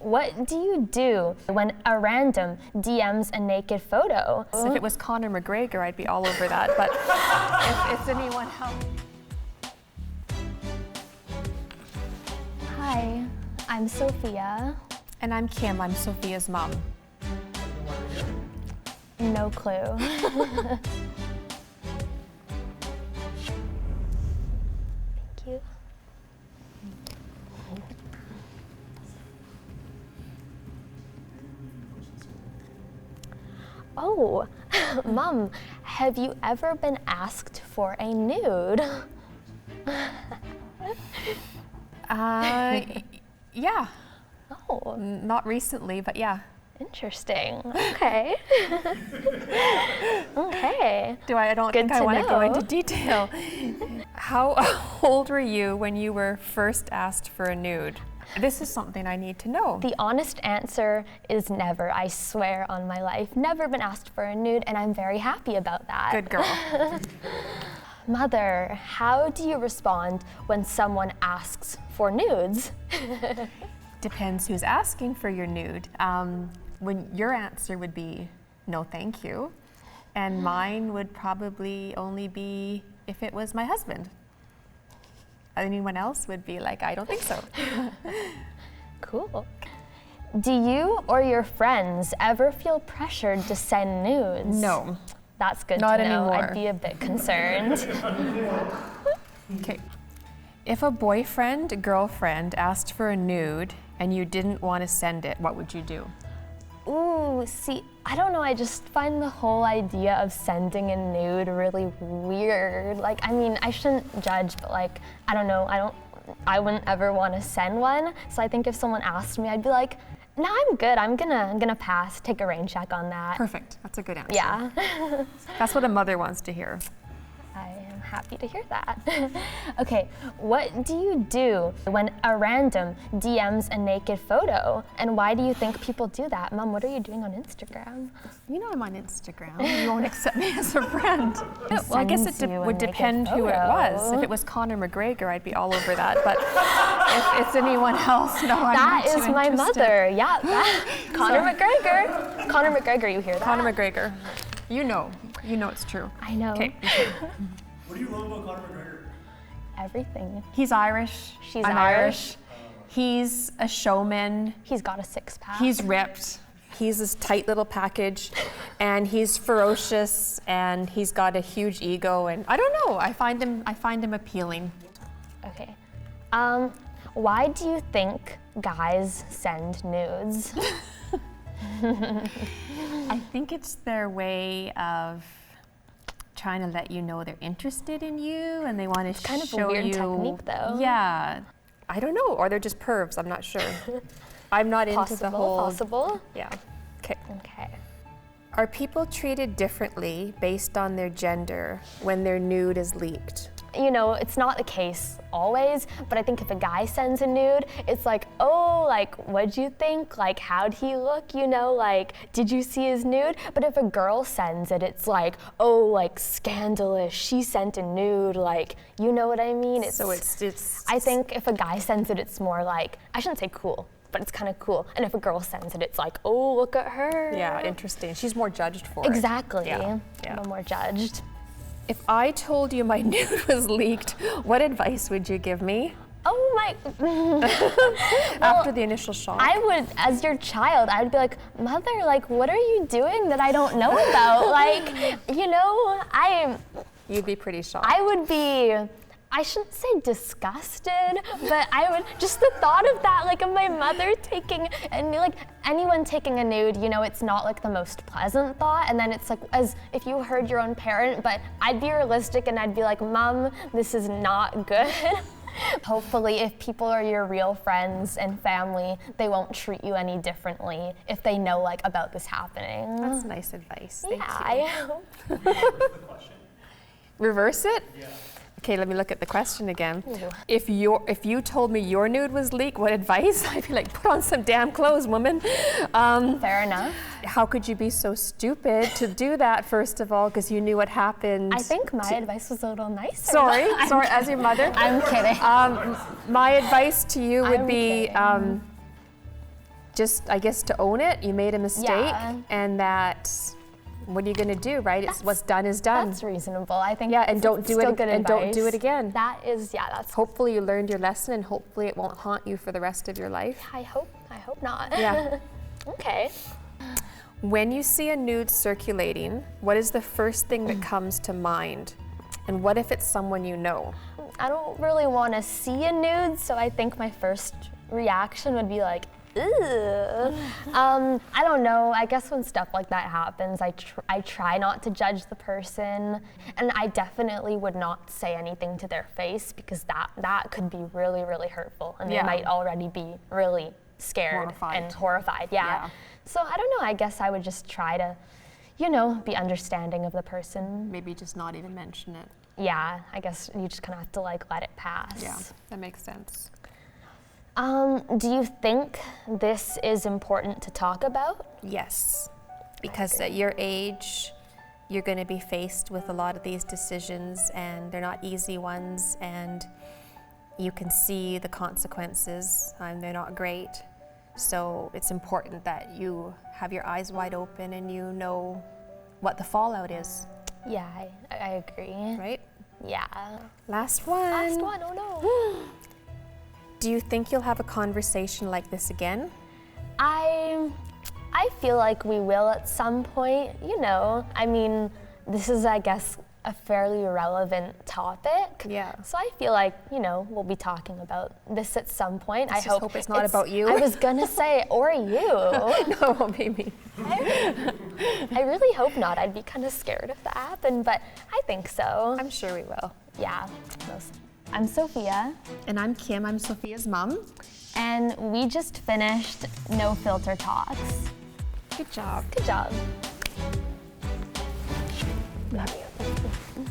What do you do when a random DMs a naked photo? So if it was Conor McGregor, I'd be all over that, but if it's anyone else. Hi, I'm Sophia. And I'm Kim, I'm Sophia's mom. No clue. Thank you. Oh, Mom, have you ever been asked for a nude? Yeah. Oh. Not recently, but yeah. Interesting. Okay. Okay. I don't think I want to go into detail. How old were you when you were first asked for a nude? This is something I need to know. The honest answer is never. I swear on my life. Never been asked for a nude, and I'm very happy about that. Good girl. Mother, how do you respond when someone asks for nudes? Depends who's asking for your nude. When your answer would be, no thank you. And mine would probably only be if it was my husband. Anyone else would be like, I don't think so. Cool. Do you or your friends ever feel pressured to send nudes? No. That's good Not to know. anymore. I'd be a bit concerned. Okay. If a boyfriend, girlfriend asked for a nude and you didn't want to send it, what would you do? Ooh, see, I don't know, I just find the whole idea of sending a nude really weird. Like, I mean, I shouldn't judge, but like, I don't know, I wouldn't ever want to send one. So I think if someone asked me, I'd be like, no, I'm good, I'm gonna pass, take a rain check on that. Perfect, that's a good answer. Yeah. That's what a mother wants to hear. I am happy to hear that. Okay, what do you do when a random DMs a naked photo? And why do you think people do that? Mom, what are you doing on Instagram? You know I'm on Instagram. You won't accept me as a friend. Well, I guess it Sends you a would naked depend who it was. photo. If it was Conor McGregor, I'd be all over that. But if it's anyone else, no, I'm not That too is my interested. mother. Yeah, Conor McGregor. Conor McGregor, you hear that? Conor McGregor. You know it's true. I know. Okay. What do you love about Conor McGregor? Everything. He's Irish. She's I'm Irish. He's a showman. He's got a six-pack. He's ripped. He's this tight little package, and he's ferocious, and he's got a huge ego. And I don't know. I find him appealing. Okay. Why do you think guys send nudes? I think it's their way of trying to let you know they're interested in you, and they want to show you. Kind of a weird technique, though. Yeah, I don't know, or they're just pervs. I'm not sure. I'm not into the whole. Possible. Yeah. Okay. Okay. Are people treated differently based on their gender when their nude is leaked? You know, it's not the case always, but I think if a guy sends a nude, it's like, oh, like, what'd you think? Like, how'd he look? You know, like, did you see his nude? But if a girl sends it, it's like, oh, like, scandalous, she sent a nude, like, you know what I mean? So it's. I think if a guy sends it, it's more like, I shouldn't say cool, but it's kind of cool. And if a girl sends it, it's like, oh, look at her. Yeah, interesting. She's more judged for it. Exactly. Yeah. A little more judged. If I told you my nude was leaked, what advice would you give me? Oh my. After the initial shock? I would, as your child, I would be like, Mother, like, what are you doing that I don't know about? Like, you know, You'd be pretty shocked. I would be, I shouldn't say disgusted, but I would, just the thought of that, like of my mother taking, and like anyone taking a nude, you know, it's not like the most pleasant thought, and then it's like as if you heard your own parent, but I'd be realistic and I'd be like, Mom, this is not good. Hopefully, if people are your real friends and family, they won't treat you any differently if they know like about this happening. That's nice advice. Thank you. I hope. Reverse it? Yeah. Okay, let me look at the question again. Ooh. If you told me your nude was leaked, what advice? I'd be like, put on some damn clothes, woman. Fair enough. How could you be so stupid to do that, first of all, because you knew what happened? I think my advice was a little nicer. Sorry, as your mother. I'm kidding. My advice to you would I'm be, kidding. just, I guess, to own it, you made a mistake, Yeah. and that, what are you gonna do, right? It's what's done is done. That's reasonable. I think. Yeah, and it's don't do still it, good and don't do it advice. again. That is, yeah, that's. Hopefully you learned your lesson, and hopefully it won't haunt you for the rest of your life. I hope not. Yeah. Okay. When you see a nude circulating, what is the first thing that comes to mind? And what if it's someone you know? I don't really want to see a nude, so I think my first reaction would be like, ew. I don't know. I guess when stuff like that happens, I try not to judge the person, and I definitely would not say anything to their face because that could be really, really hurtful, and Yeah. they might already be really scared Horrified. and horrified. Yeah. So I don't know. I guess I would just try to, be understanding of the person. Maybe just not even mention it. Yeah. I guess you just kind of have to like let it pass. Yeah, that makes sense. Do you think this is important to talk about? Yes, because at your age, you're going to be faced with a lot of these decisions, and they're not easy ones, and you can see the consequences, and they're not great. So it's important that you have your eyes wide open and you know what the fallout is, Yeah, I agree. right? Yeah. Last one. Last one, oh no. Do you think you'll have a conversation like this again? I feel like we will at some point, I mean, this is, I guess, a fairly relevant topic. Yeah. So I feel like, we'll be talking about this at some point. Let's just hope it's not about you. I was gonna say, or you. No, it won't be me. I really hope not. I'd be kind of scared if that happened, but I think so. I'm sure we will. Yeah. I'm Sophia, And I'm Kim, I'm Sophia's mom. and we just finished NoFiltr Talks. Good job. Good job. Love you.